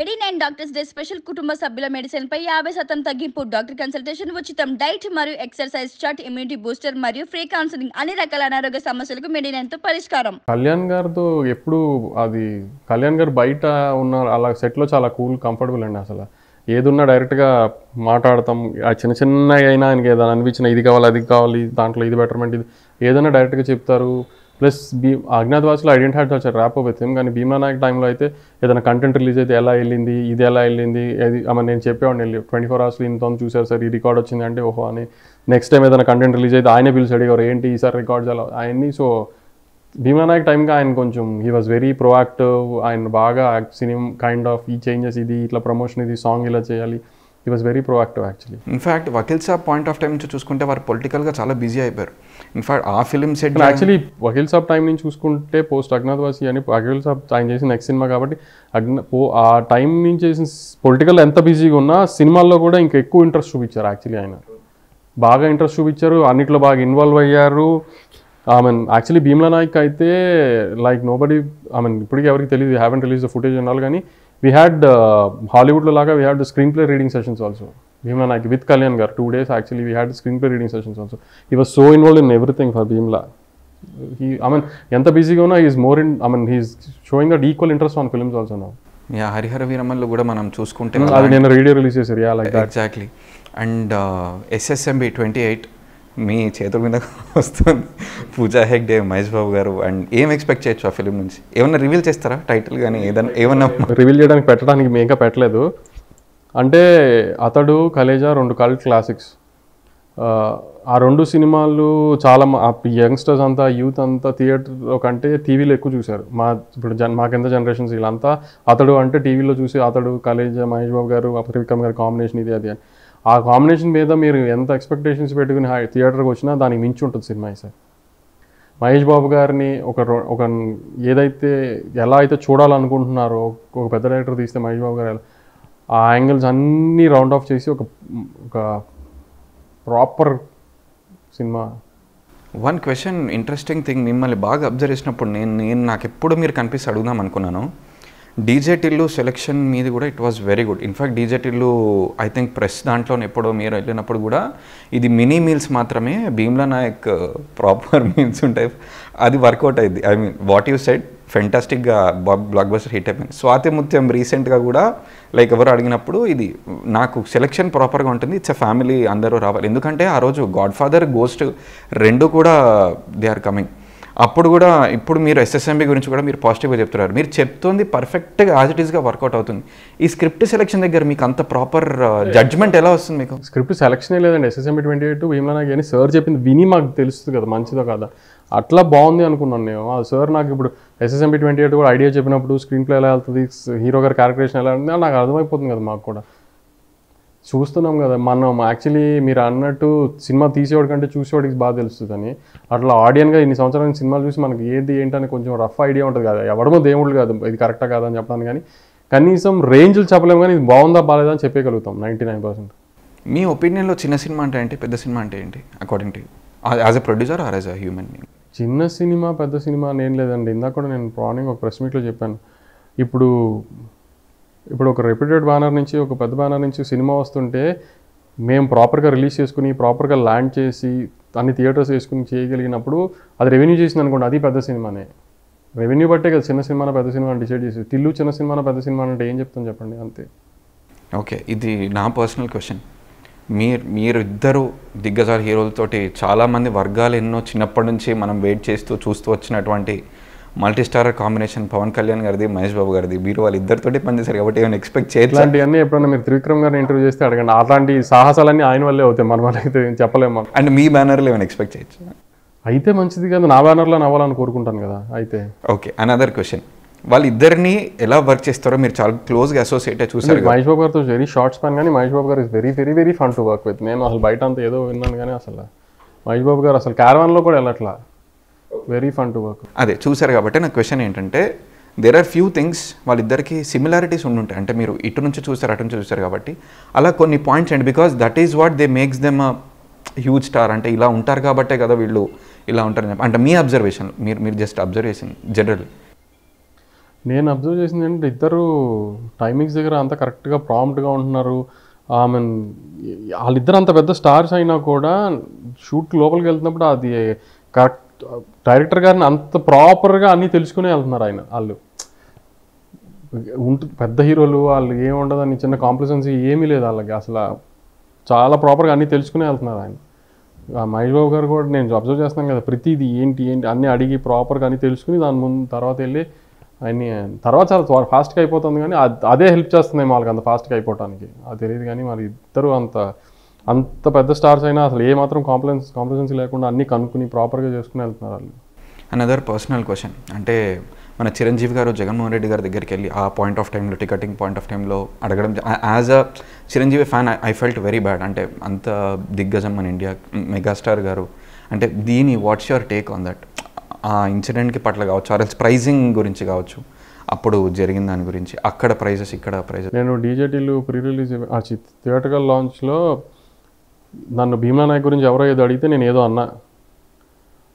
89 doctors day special కుటుంబ సభ్యుల medicine పై 50% తగ్గింపు. డాక్టర్ కన్సల్టేషన్ ఉచితం. డైట్ మరియు ఎక్సర్సైజ్ చార్ట్, ఇమ్యూనిటీ బూస్టర్ మరియు ఫ్రీ కౌన్సిలింగ్. అన్ని రకాల అనారోగ్య సమస్యలకు మెడినైన్తో పరిష్కారం. కళ్యాణ్ గారితో ఎప్పుడు అది కళ్యాణ్ గారు బయట ఉన్న అలా సెట్లో చాలా కూల్ కంఫర్టబుల్ అండి. అసలు ఏదున్నా డైరెక్ట్గా మాట్లాడతాం. ఆ చిన్న చిన్నగా అయినా ఆయనకి ఏదైనా అనిపించిన ఇది కావాలి అది కావాలి దాంట్లో ఇది బెటర్మెంట్ ఇది ఏదైనా డైరెక్ట్గా చెప్తారు. ప్లస్ అజ్ఞాతవాసిలో I didn't had such rap with him. కానీ భీమ్లా నాయక్ టైంలో అయితే ఏదైనా కంటెంట్ రిలీజ్ అయితే ఎలా వెళ్ళింది ఇది ఎలా వెళ్ళింది అది నేను చెప్పేవాడిని వెళ్ళి 24 hours ఇంత చూసారు సార్ ఈ రికార్డ్ వచ్చింది అంటే ఓహో అని. నెక్స్ట్ టైం ఏదైనా కంటెంట్ రిలీజ్ అయితే ఆయనే పిలిచి అడిగారు ఏంటి ఈసారి రికార్డ్స్ ఎలా ఆయన్ని. సో భీమ్లా నాయక్ టైంకి ఆయన కొంచెం హీ వాజ్ వెరీ ప్రొయాక్టివ్. ఆయన బాగా సినిమా కైండ్ ఆఫ్ ఈ చేంజెస్ ఇది ఇట్లా ప్రమోషన్ ఇది సాంగ్ ఇలా చేయాలి. He was very proactive actually. In fact Vakeel Saab point of time నుంచి చూసుకుంటే వారు పొలిటికల్గా చాలా బిజీ అయిపోయారు. ఇన్ఫ్యాక్ట్ ఆ film set actually Vakeel Saab time నుంచి చూసుకుంటే పోస్ట్ అజ్ఞాతవాసి అని వకీల్ సాబ్ ఆయన చేసిన నెక్స్ట్ సినిమా కాబట్టి ఆ టైం నుంచి చేసిన పొలిటికల్ ఎంత బిజీగా ఉన్నా సినిమాల్లో కూడా ఇంకా ఎక్కువ ఇంట్రెస్ట్ చూపించారు. యాక్చువల్లీ ఆయన బాగా ఇంట్రెస్ట్ చూపించారు, అన్నిట్లో బాగా ఇన్వాల్వ్ అయ్యారు. యాక్చువల్లీ భీమ్లా నాయక్ అయితే లైక్ నోబడీ ఇప్పటికీ ఎవరికి తెలియదు, హ్యావెంట్ రిలీజ్ ద ఫుటేజ్ అన్నారు. కానీ వీ హ్యాడ్ హాలీవుడ్లో లాగా we had the screenplay reading sessions also. Bheemla Nayak with Kalyan garu 2 days actually we had screenplay reading sessions also. He was so involved in everything for Bheemla. ఎంత బిజీగా ఉన్నా is more his showing that equal interest on films also now. Harihara వీరమల్లో కూడా మనం చూసుకుంటే అది నేను radio release చేశారు ఎగ్జాక్ట్లీ. అండ్ SSMB 28 మీ చేతుల మీద వస్తుంది. పూజా హెగ్డే, మహేష్ బాబు గారు. అండ్ ఏం ఎక్స్పెక్ట్ చేయొచ్చు ఆ ఫిలిం నుంచి? ఏమన్నా రివీల్ చేస్తారా టైటిల్ కానీ ఏమన్నా రివీల్ చేయడానికి పెట్టడానికి మేము ఇంకా పెట్టలేదు. అంటే అతడు కలేజా 2 కల్ట్ క్లాసిక్స్. ఆ 2 సినిమాలు చాలా యంగ్స్టర్స్ అంతా యూత్ అంతా థియేటర్ కంటే టీవీలో ఎక్కువ చూశారు. ఇప్పుడు మాకెంత జనరేషన్స్ వీళ్ళంతా అతడు అంటే టీవీలో చూసి అతడు కలేజా మహేష్ బాబు గారు త్రివిక్రమ్ గారి కాంబినేషన్ ఇది అది అని. ఆ కాంబినేషన్ మీద మీరు ఎంత ఎక్స్పెక్టేషన్స్ పెట్టుకుని థియేటర్కి వచ్చినా దానికి మించి ఉంటుంది సినిమా. సార్ మహేష్ బాబు గారిని ఒక ఏదైతే ఎలా అయితే చూడాలనుకుంటున్నారో ఒక పెద్ద డైరెక్టర్ తీస్తే మహేష్ బాబు గారు ఆ యాంగిల్స్ అన్నీ రౌండ్ ఆఫ్ చేసి ఒక proper cinema. One question interesting thing, మిమ్మల్ని బాగా అబ్జర్వ్ చేసినప్పుడు నేను నాకు ఎప్పుడు మీరు కనిపిస్తే అడుగుదాం అనుకున్నాను. డీజే టిల్లు సెలెక్షన్ మీది కూడా it was very good. In fact DJ Tillu I think press దాంట్లో ఎప్పుడో మీరు వెళ్ళినప్పుడు కూడా ఇది మినీ మీల్స్ మాత్రమే, భీమ్లా నాయక్ ప్రాపర్ మీల్స్ ఉంటాయి, అది వర్కౌట్ అయింది. I mean what you said ఫెంటాస్టిక్గా బ్లాక్ బస్టర్ హిట్ అయిపోయింది. స్వాతి ముత్యం రీసెంట్గా కూడా లైక్ ఎవరు అడిగినప్పుడు ఇది నాకు సెలెక్షన్ ప్రాపర్గా ఉంటుంది, ఇట్స్ ఎ ఫ్యామిలీ అందరూ రావాలి. ఎందుకంటే ఆ రోజు గాడ్ ఫాదర్, గోస్ట్ 2 కూడా దే ఆర్ కమింగ్. అప్పుడు కూడా ఇప్పుడు మీరు SSMB గురించి కూడా మీరు పాజిటివ్గా చెప్తున్నారు. మీరు చెప్తుంది పర్ఫెక్ట్గా యాజ్ ఇట్ ఈస్గా వర్కౌట్ అవుతుంది. ఈ స్క్రిప్ట్ సెలెక్షన్ దగ్గర మీకు అంత ప్రాపర్ జడ్జ్మెంట్ ఎలా వస్తుంది? మీకు స్క్రిప్ట్ సెలెక్షనే లేదండి. SSMB 28 భీమ్లా నాయక్ అని సార్ చెప్పింది విని మాకు తెలుస్తుంది కదా మంచిదో కాదా, అట్లా బాగుంది అనుకున్నాను నేను. సార్ నాకు ఇప్పుడు SSMB 28 కూడా ఐడియా చెప్పినప్పుడు స్క్రీన్ ప్లే ఎలా వెళ్తుంది, హీరో గారి క్యారెక్టరేషన్ ఎలా ఉంటుంది నాకు అర్థమైపోతుంది కదా. మాకు కూడా చూస్తున్నాం కదా మనం. యాక్చువల్లీ మీరు అన్నట్టు సినిమా తీసేవాడి కంటే చూసేవాడికి బాగా తెలుస్తుందని, అట్లా ఆడియన్గా ఇన్ని సంవత్సరాల సినిమాలు చూసి మనకి ఏది ఏంటని కొంచెం రఫ్ ఐడియా ఉంటుంది కదా. ఎవడమో దేవుళ్ళు కాదు ఇది కరెక్టా కాదని చెప్పడానికి, కానీ కనీసం రేంజ్లు చెప్పలేము కానీ ఇది బాగుందా బాగాలేదా అని చెప్పగలుగుతాం 99%. మీ ఒపీనియన్లో చిన్న సినిమా అంటే ఏంటి, పెద్ద సినిమా అంటే ఏంటి according to as a producer or as a human being? చిన్న సినిమా పెద్ద సినిమా అని ఏం లేదండి. ఇందాక కూడా నేను మార్నింగ్ ఒక ప్రెస్ మీట్లో చెప్పాను. ఇప్పుడు ఒక రెప్యూటెడ్ బ్యానర్ నుంచి ఒక పెద్ద బ్యానర్ నుంచి సినిమా వస్తుంటే మేము ప్రాపర్గా రిలీజ్ చేసుకుని ప్రాపర్గా ల్యాండ్ చేసి అన్ని థియేటర్స్ వేసుకుని చేయగలిగినప్పుడు అది రెవెన్యూ చేసింది అనుకోండి, అది పెద్ద సినిమానే. రెవెన్యూ బట్టే కదా చిన్న సినిమా పెద్ద సినిమా అని డిసైడ్ చేసి. టిల్లు చిన్న సినిమా పెద్ద సినిమా అంటే ఏం చెప్తాను చెప్పండి, అంతే. ఓకే, ఇది నా పర్సనల్ క్వశ్చన్. మీరిద్దరు దిగ్గజాల హీరోలతోటి చాలామంది వర్గాలు ఎన్నో చిన్నప్పటి నుంచి మనం వెయిట్ చేస్తూ చూస్తూ వచ్చినటువంటి multi starrer combination Pavan Kalyan గారిది, మహేష్ బాబు గారిది. మీరు వాళ్ళిద్దరితోటి పనిచేశారు కాబట్టి ఏమైనా ఎక్స్పెక్ట్ చేయొచ్చు? ఇలాంటివన్నీ ఎప్పుడన్నా మీరు త్రివిక్రమ్ గారిని ఇంటర్వ్యూ చేస్తే అడగండి. అలాంటి సాహసాలన్నీ ఆయన వల్లే అవుతాయి, మన వాళ్ళైతే చెప్పలేము. అండ్ మీ బ్యానర్లో ఏమైనా ఎక్స్పెక్ట్ చేయొచ్చు? అయితే మంచిది కదా, నా బ్యానర్లో అవ్వాలని కోరుకుంటాను కదా. అయితే ఓకే, అనదర్ క్వశ్చన్, వాళ్ళిద్దరిని ఎలా వర్క్ చేస్తారో మీరు చాలా క్లోజ్గా అసోసియేట్ చూసారు. మహేష్ బాబు గారితో వెరీ షార్ట్ స్పాన్, కానీ మహేష్ బాబు గారు is very very very fun to work with. నేను అసలు బయట అంతా ఏదో విన్నాను కానీ అసలు మహేష్ బాబు గారు అసలు క్యారవాన్లో కూడా వెళ్ళట్లా, వెరీ ఫన్ టు వర్క్. అదే చూసారు కాబట్టి నా క్వశ్చన్ ఏంటంటే దేర్ ఆర్ ఫ్యూ థింగ్స్ వాళ్ళిద్దరికి సిమిలారిటీస్ ఉండుంటాయి. అంటే మీరు ఇటు నుంచి చూస్తారు అటు నుంచి చూస్తారు కాబట్టి అలా కొన్ని పాయింట్స్ అండి, because that is what they makes them a huge star. అంటే ఇలా ఉంటారు కాబట్టే కదా వీళ్ళు ఇలా ఉంటారని అంటే మీ అబ్జర్వేషన్, మీరు జస్ట్ అబ్జర్వేషన్ జనరల్. నేను అబ్జర్వ్ చేసింది ఏంటంటే ఇద్దరు టైమింగ్స్ దగ్గర అంత కరెక్ట్గా ప్రాంప్ట్గా ఉంటున్నారు. మీన్ వాళ్ళిద్దరు అంత పెద్ద స్టార్స్ అయినా కూడా షూట్ లోపలికి వెళ్తున్నప్పుడు అది కరెక్ట్ డైరెక్టర్ గారిని అంత ప్రాపర్గా అన్నీ తెలుసుకునే వెళ్తున్నారు వాళ్ళు పెద్ద హీరోలు వాళ్ళు ఏముండదని చిన్న కాంప్లిసెన్సీ ఏమీ లేదు వాళ్ళకి అసలు, చాలా ప్రాపర్గా అన్నీ తెలుసుకునే వెళ్తున్నారు ఆయన. మహేష్ బాబు గారు కూడా నేను అబ్జర్వ్ చేస్తున్నాను కదా, ప్రతిదీ ఏంటి అన్నీ అడిగి ప్రాపర్గా అన్నీ తెలుసుకుని దాని ముందు తర్వాత వెళ్ళి అన్నీ తర్వాత చాలా ఫాస్ట్గా అయిపోతుంది. కానీ అదే హెల్ప్ చేస్తుంది వాళ్ళకి అంత ఫాస్ట్గా అయిపోవడానికి, అది తెలియదు. కానీ మరి ఇద్దరు అంత పెద్ద స్టార్స్ అయినా అసలు ఏమాత్రం కాంప్లిసెన్సీ లేకుండా అన్నీ కనుక్కుని ప్రాపర్గా చేసుకుని వెళ్తున్నారు వాళ్ళు. అనదర్ పర్సనల్ క్వశ్చన్, అంటే మన చిరంజీవి గారు జగన్మోహన్ రెడ్డి గారి దగ్గరికి వెళ్ళి ఆ పాయింట్ ఆఫ్ టైంలో టికెటింగ్ పాయింట్ ఆఫ్ టైంలో అడగడం, as a Chiranjeevi fan I felt very bad. అంటే అంత దిగ్గజం మన ఇండియా మెగాస్టార్ గారు, అంటే దీని what's your take on that? ఆ ఇన్సిడెంట్కి పట్ల కావచ్చు, ఆర్ ఎల్స్ ప్రైజింగ్ గురించి కావచ్చు, అప్పుడు జరిగిన దాని గురించి, అక్కడ ప్రైజెస్ ఇక్కడ ప్రైజెస్. నేను డీజేటీలు ప్రీ రిలీజ్ థియేటర్కల్ లాంచ్లో నన్ను భీమా నాయక్ గురించి ఎవరో ఏదో అడిగితే నేను ఏదో అన్నా,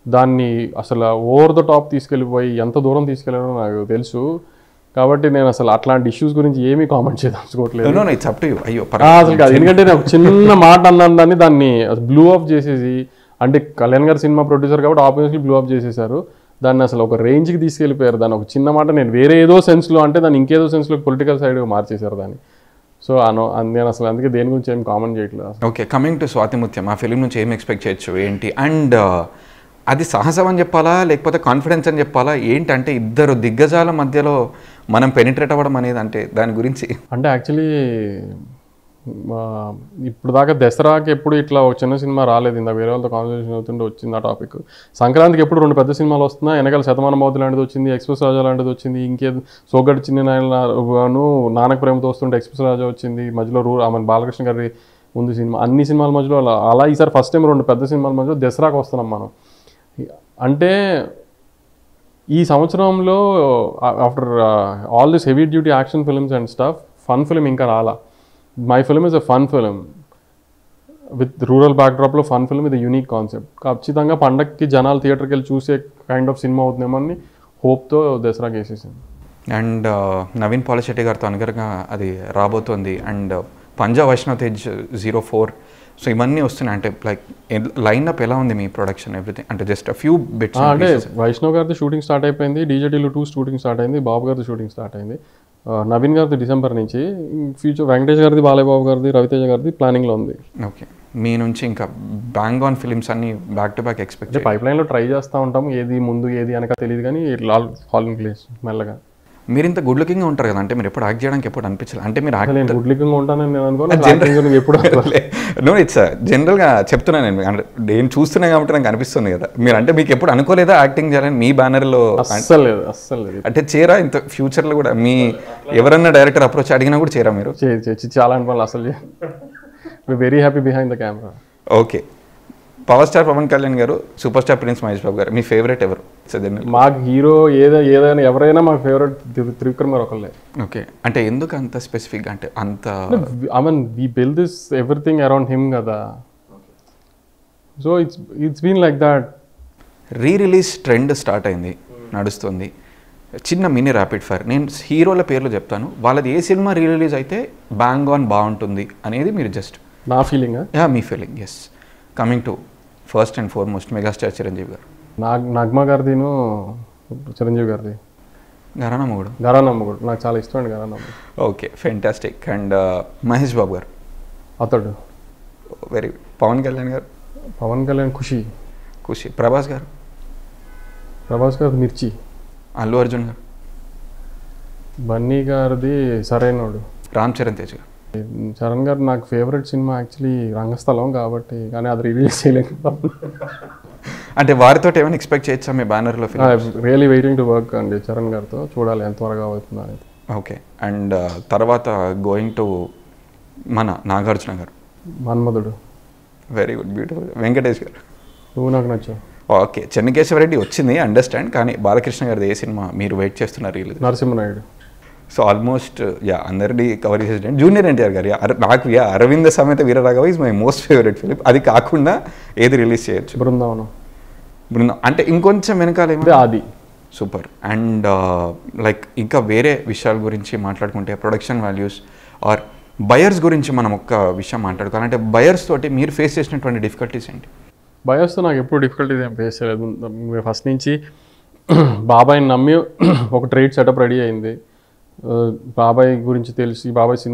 దాన్ని అసలు ఓవర్ ద టాప్ తీసుకెళ్ళిపోయి ఎంత దూరం తీసుకెళ్ళారో నాకు తెలుసు. కాబట్టి నేను అసలు అట్లాంటి ఇష్యూస్ గురించి ఏమీ కామెంట్ చేయదలుచుకోవట్లేదు. అసలు కాదు, ఎందుకంటే నేను ఒక చిన్న మాట అన్నాను దాన్ని బ్లూ ఆఫ్ చేసేసి, అంటే కళ్యాణ్ గారు సినిమా ప్రొడ్యూసర్ కాబట్టి ఆబ్వియస్లీ బ్లూ ఆఫ్ చేసేసారు దాన్ని, అసలు ఒక రేంజ్కి తీసుకెళ్ళిపోయారు. దాన్ని ఒక చిన్న మాట నేను వేరే ఏదో సెన్స్లో అంటే దాన్ని ఇంకేదో సెన్స్లో పొలిటికల్ సైడ్గా మార్చేశారు దాన్ని. సో నేను అసలు అందుకే దేని గురించి ఏం కామెంట్ చేయట్లేదు. ఓకే, కమింగ్ టు స్వాతిముత్యం, ఆ ఫిలిం నుంచి ఏం ఎక్స్పెక్ట్ చేయొచ్చు ఏంటి? అండ్ అది సాహసం అని చెప్పాలా లేకపోతే కాన్ఫిడెన్స్ అని చెప్పాలా ఏంటి? అంటే ఇద్దరు దిగ్గజాల మధ్యలో మనం పెనిట్రేట్ అవ్వడం అనేది, అంటే దాని గురించి అంటే యాక్చువల్లీ ఇప్పుడు దాకా దసరాకి ఎప్పుడు ఇట్లా ఒక చిన్న సినిమా రాలేదు. ఇందా వేరే వాళ్ళతో కాన్వర్సేషన్ అవుతుంటే వచ్చింది ఆ టాపిక్. సంక్రాంతికి ఎప్పుడు 2 పెద్ద సినిమాలు వస్తున్నాయి, వెనకాల శతమానం భవతి లాంటిది వచ్చింది, ఎక్స్ప్రెస్ రాజా లాంటిది వచ్చింది, ఇంకేది సోగడి చిన్న నాయనను నానక ప్రేమతో వస్తుంటే ఎక్స్ప్రెస్ రాజా వచ్చింది, మధ్యలో మన బాలకృష్ణ గారి ముందు సినిమా, అన్ని సినిమాల మధ్యలో అలా ఈసారి ఫస్ట్ టైం 2 పెద్ద సినిమాల మధ్యలో దసరాకి వస్తున్నాం మనం. అంటే ఈ సంవత్సరంలో after all this heavy duty action films and stuff, fun film ఇంకా రాలా. My film is a fun film with rural బ్యాక్డ్రాప్లో ఫన్ ఫిల్మ్, ఇది యూనిక్ కాన్సెప్ట్. ఖచ్చితంగా పండగకి జనాలు థియేటర్కి వెళ్ళి చూసే కైండ్ ఆఫ్ సినిమా అవుతుందేమో అని హోప్తో దసరాకి వేసేసింది. అండ్ నవీన్ పాలిశెట్టి గారితో అనుగరగా అది రాబోతోంది. అండ్ పంజా వైష్ణవ్ తేజ్ 04, సో ఇవన్నీ వస్తున్నాయి. అంటే లైక్ లైన్ అప్ ఎలా ఉంది మీ ప్రొడక్షన్ ఎవ్రీథింగ్? అంటే జస్ట్ అ ఫ్యూ బిట్స్. అంటే వైష్ణవ్ గారిది షూటింగ్ స్టార్ట్ అయిపోయింది, డీజేటీలు 2 షూటింగ్ స్టార్ట్ అయింది, బాబు గారిది షూటింగ్ స్టార్ట్ అయింది, నవీన్ గారిది డిసెంబర్ నుంచి, ఫ్యూచర్ వెంకటేష్ గారిది, బాలయ్యబాబు గారిది, రవితేజ గారిది ప్లానింగ్లో ఉంది. ఓకే, మీ నుంచి ఇంకా బ్యాంగ్ ఆన్ ఫిలిమ్స్ అన్ని back to back expect? Pipe లైన్లో ట్రై చేస్తూ ఉంటాం, ఏది ముందు ఏది అనక తెలియదు, కానీ ఇట్లా ఫాల్ ఇన్ ప్లేస్ మెల్లగా. మీరు ఇంత గుడ్ లుకింగ్ ఉంటారు కదా, అంటే మీరు ఎప్పుడు యాక్ట్ చేయడానికి ఎప్పుడు అనిపించలేదు? అంటే మీరు నేను గుడ్ లుకింగ్ ఉంటానని నేను అనుకోను ఎప్పుడు. నో, ఇట్స్ జనరల్గా చెప్తున్నాను నేను చూస్తున్నా కాబట్టి నాకు అనిపిస్తుంది కదా. మీరు అంటే మీకు ఎప్పుడు అనుకోలేదా యాక్టింగ్ చేయాలని మీ బ్యానర్లో? అస్సలు లేదు. అంటే చేరా ఇంత ఫ్యూచర్లో కూడా మీ ఎవరన్నా డైరెక్టర్ అప్రోచ్ అడిగినా కూడా చేరా మీరు? చాలా అనుకోవాలి అసలు. Very happy behind the camera. Okay, power star Pavan Kalyan garu, super star prince Mahesh Babu garu, మీ ఫేవరెట్ ఎవరు? మాకు హీరో ఏదైనా ఎవరైనా మాకు ఫేవరెట్ త్రివిక్రమ్ గారు ఒకళ్ళే. ఓకే, అంటే ఎందుకు అంత స్పెసిఫిక్? అంటే అంత I mean we build this everything around him కదా, so it's been like that. Re release trend start అయింది, నడుస్తుంది. చిన్న మినీ ర్యాపిడ్ ఫైర్, నేను హీరోల పేర్లు చెప్తాను, వాళ్ళది ఏ సినిమా రీ రిలీజ్ అయితే బ్యాంగ్ ఆన్ బాగుంటుంది అనేది మీరు జస్ట్ నా ఫీలింగ్. మీ feeling. Yes, coming to first and foremost megastar Chiranjeevi garu. Nagma గారిదిను Chiranjeevi గారిది ఘరానా మొగుడు. నాకు చాలా ఇష్టం అండి ఘరానా మొగుడు. Okay, fantastic. And Mahesh Babu గారు అతడు వెరీ గుడ్. పవన్ కళ్యాణ్ ఖుషి. ప్రభాస్ గారు మిర్చి. అల్లు అర్జున్ గారు. బన్నీ గారిది సరైనోడు. రామ్ చరణ్ తేజ్ గారు. చరణ్ గారు నాకు ఫేవరెట్ సినిమా యాక్చువల్లీ రంగస్థలం కాబట్టి, కానీ అది రిలీజ్ చేయలేదు. అంటే వారితో ఏమైనా ఎక్స్పెక్ట్ చేయొచ్చా మీ బ్యానర్లో? రియలీ వెయిటింగ్ టు వర్క్ అండి చరణ్ గారితో, చూడాలి ఎంత త్వరగా అవుతుంది అనేది. ఓకే, అండ్ తర్వాత గోయింగ్ టు మన Nagarjuna garu. Manmadhudu. Very good, beautiful. Venkatesh garu. నువ్వు నాకు నచ్చావు. ఓకే, చెన్నకేశవరెడ్డి వచ్చింది, అండర్స్టాండ్. కానీ బాలకృష్ణ గారిది ఏ సినిమా మీరు వెయిట్ చేస్తున్నారు? రిలీజ్ నరసింహనాయుడు. సో ఆల్మోస్ట్ అందరినీ కవర్ చేసేటండి. జూనియర్ ఎన్టీఆర్ గారు, నాకు Aravinda Sametha Veeraraghava is my most favourite film. అది కాకుండా ఏది రిలీజ్ చేయొచ్చు? బృందావనం. అంటే ఇంకొంచెం వెనకాల ఆది. సూపర్. అండ్ లైక్ ఇంకా వేరే విషయాల గురించి మాట్లాడుకుంటే ప్రొడక్షన్ వాల్యూస్ ఆర్ బయర్స్ గురించి మనం ఒక్క విషయం మాట్లాడుకోవాలి. అంటే బయర్స్ తోటి మీరు ఫేస్ చేసినటువంటి డిఫికల్టీస్ ఏంటి? బయర్స్తో నాకు ఎప్పుడు డిఫికల్టీస్ ఏం ఫేస్ చేయలేదు. ఫస్ట్ నుంచి బాబాయ్ని నమ్మి ఒక ట్రేడ్ సెటప్ రెడీ అయింది. బాబాయ్ గురించి తెలిసి బాబాయ్ సినిమా